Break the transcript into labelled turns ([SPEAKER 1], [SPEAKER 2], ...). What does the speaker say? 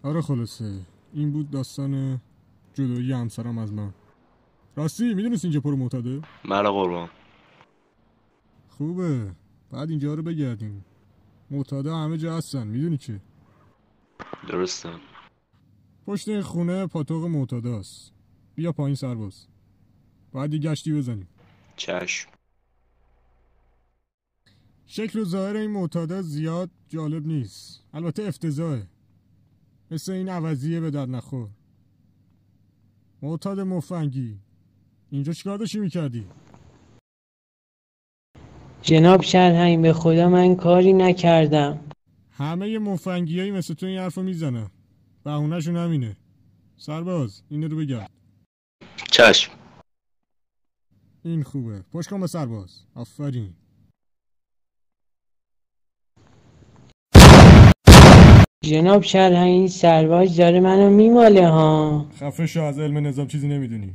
[SPEAKER 1] آره خلاصه این بود داستان جدایی همسرم از من. راستی میدونست اینجا پر معتاده؟
[SPEAKER 2] بله قربان.
[SPEAKER 1] خوبه، بعد اینجا رو بگردیم. معتاده همه جا هستن، میدونی که
[SPEAKER 2] درسته.
[SPEAKER 1] پشت این خونه پاتوق معتاده است. بیا پایین سرباز، بعد یه گشتی بزنیم.
[SPEAKER 2] چشم.
[SPEAKER 1] شکل و ظاهر این معتاده زیاد جالب نیست، البته افتضاحه، مثل این عوضیه به در نخور. معتاد مفنگی، اینجا چیکار داشتی میکردی؟
[SPEAKER 3] جناب سرهنگ به خدا من کاری نکردم.
[SPEAKER 1] همه مفنگیایی مثل تو این حرفو میزنن، بهونه‌شون همینه. سرباز اینو رو بگرد.
[SPEAKER 2] چشم.
[SPEAKER 1] این خوبه، پشت کن به سرباز. آفرین.
[SPEAKER 3] جناب سرهنگ این سرباز داره منو میماله ها.
[SPEAKER 1] خفه شو، از علم نظام چیزی نمیدونی.